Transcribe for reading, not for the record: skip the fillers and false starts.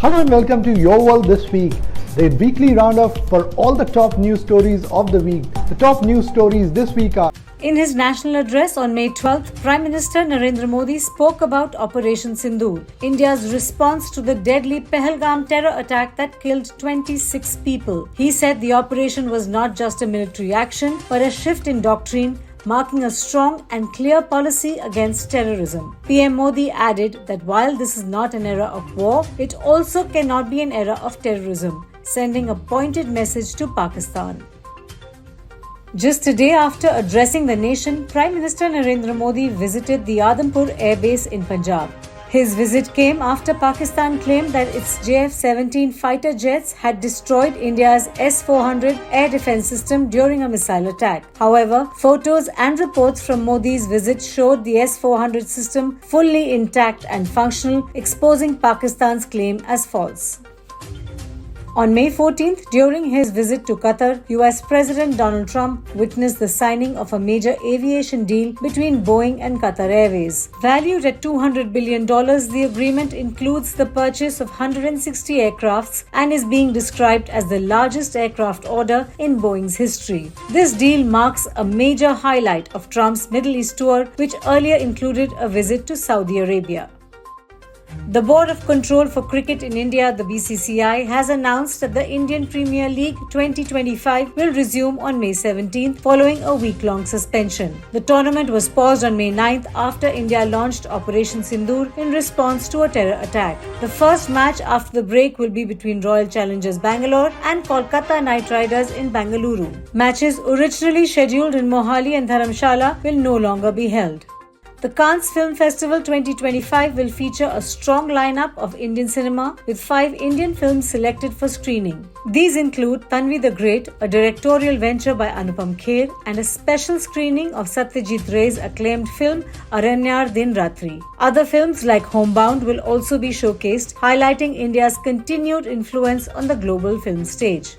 Hello and welcome to Your World This Week, the weekly roundup for all the top news stories of the week. The top news stories this week are: in his national address on May 12th, Prime Minister Narendra Modi spoke about Operation Sindoor, India's response to the deadly Pahalgam terror attack that killed 26 people. He said the operation was not just a military action, but a shift in doctrine, marking a strong and clear policy against terrorism. PM Modi added that while this is not an era of war, it also cannot be an era of terrorism, sending a pointed message to Pakistan. Just a day after addressing the nation, Prime Minister Narendra Modi visited the Adampur Air Base in Punjab. His visit came after Pakistan claimed that its JF-17 fighter jets had destroyed India's S-400 air defense system during a missile attack. However, photos and reports from Modi's visit showed the S-400 system fully intact and functional, exposing Pakistan's claim as false. On May 14th, during his visit to Qatar, US President Donald Trump witnessed the signing of a major aviation deal between Boeing and Qatar Airways. Valued at $200 billion, the agreement includes the purchase of 160 aircrafts and is being described as the largest aircraft order in Boeing's history. This deal marks a major highlight of Trump's Middle East tour, which earlier included a visit to Saudi Arabia. The Board of Control for Cricket in India, the BCCI, has announced that the Indian Premier League 2025 will resume on May 17th following a week-long suspension. The tournament was paused on May 9th after India launched Operation Sindoor in response to a terror attack. The first match after the break will be between Royal Challengers Bangalore and Kolkata Knight Riders in Bengaluru. Matches originally scheduled in Mohali and Dharamshala will no longer be held. The Cannes Film Festival 2025 will feature a strong lineup of Indian cinema with 5 Indian films selected for screening. These include Tanvi the Great, a directorial venture by Anupam Kher, and a special screening of Satyajit Ray's acclaimed film Aranyar Din Ratri. Other films like Homebound will also be showcased, highlighting India's continued influence on the global film stage.